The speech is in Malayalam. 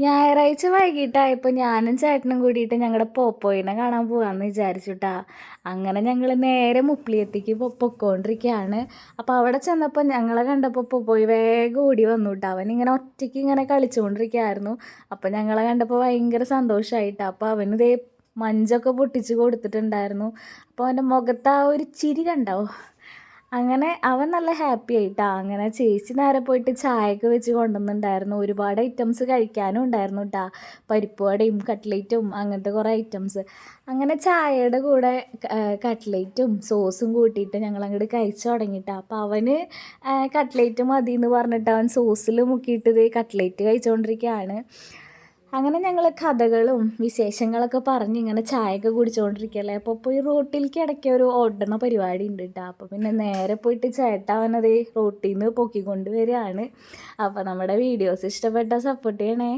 ഞായറാഴ്ച വൈകിട്ടായപ്പോൾ ഞാനും ചേട്ടനും കൂടിയിട്ട് ഞങ്ങളുടെ പോപ്പോയിനെ കാണാൻ പോകാമെന്ന് വിചാരിച്ചുട്ടാ. അങ്ങനെ ഞങ്ങൾ നേരെ മുപ്ലിയത്തേക്ക് പൊയ്ക്കൊണ്ടിരിക്കുകയാണ്. അപ്പോൾ അവിടെ ചെന്നപ്പോൾ ഞങ്ങളെ കണ്ടപ്പോൾ പോപ്പോയി വേഗം ഓടി വന്നു കേട്ടോ. അവനിങ്ങനെ ഒറ്റയ്ക്ക് ഇങ്ങനെ കളിച്ചുകൊണ്ടിരിക്കുകയായിരുന്നു. അപ്പോൾ ഞങ്ങളെ കണ്ടപ്പോൾ ഭയങ്കര സന്തോഷമായിട്ടാ. അപ്പോൾ അവനിതേ മഞ്ചൊക്കെ പൊട്ടിച്ച് കൊടുത്തിട്ടുണ്ടായിരുന്നു. അപ്പോൾ അവൻ്റെ മുഖത്ത് ആ ഒരു ചിരി കണ്ടോ. അങ്ങനെ അവൻ നല്ല ഹാപ്പി ആയിട്ടാ. അങ്ങനെ ചേച്ചി നേരെ പോയിട്ട് ചായയൊക്കെ വെച്ച് കൊണ്ടുവന്നിട്ടുണ്ടായിരുന്നു. ഒരുപാട് ഐറ്റംസ് കഴിക്കാനും ഉണ്ടായിരുന്നു കേട്ടാ. പരിപ്പ് വടയും കട്ട്ലേറ്റും അങ്ങനത്തെ കുറേ ഐറ്റംസ്. അങ്ങനെ ചായയുടെ കൂടെ കട്ട്ലേറ്റും സോസും കൂട്ടിയിട്ട് ഞങ്ങളങ്ങോട്ട് കഴിച്ചു തുടങ്ങിയിട്ടാ. അപ്പോൾ അവന് കട്ട്ലേറ്റ് മതി എന്ന് പറഞ്ഞിട്ട് അവൻ സോസിൽ മുക്കിയിട്ട് ഇത് കട്ട്ലേറ്റ് കഴിച്ചുകൊണ്ടിരിക്കുകയാണ്. അങ്ങനെ ഞങ്ങൾ കഥകളും വിശേഷങ്ങളൊക്കെ പറഞ്ഞ് ഇങ്ങനെ ചായയൊക്കെ കുടിച്ചുകൊണ്ടിരിക്കുകയല്ലേ. അപ്പോൾ പോയി റോട്ടിലേക്ക് ഇടയ്ക്ക് ഒരു ഓടുന്ന പരിപാടി ഉണ്ട് കേട്ടോ. അപ്പോൾ പിന്നെ നേരെ പോയിട്ട് ചേട്ടാ അവനത് റോട്ടിൽ നിന്ന് പൊക്കിക്കൊണ്ട് വരികയാണ്. അപ്പോൾ നമ്മുടെ വീഡിയോസ് ഇഷ്ടപ്പെട്ടാൽ സപ്പോർട്ട് ചെയ്യണേ.